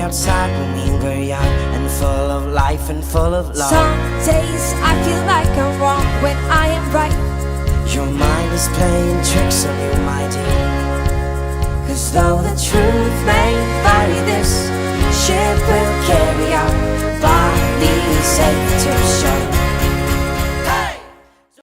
outside when we were young, and full of life and full of love. Some days I feel like I'm wrong when I am right. Your mind is playing tricks on you, my dear. 'Cause though the truth may vary, this ship will carry our bodies safe to shore.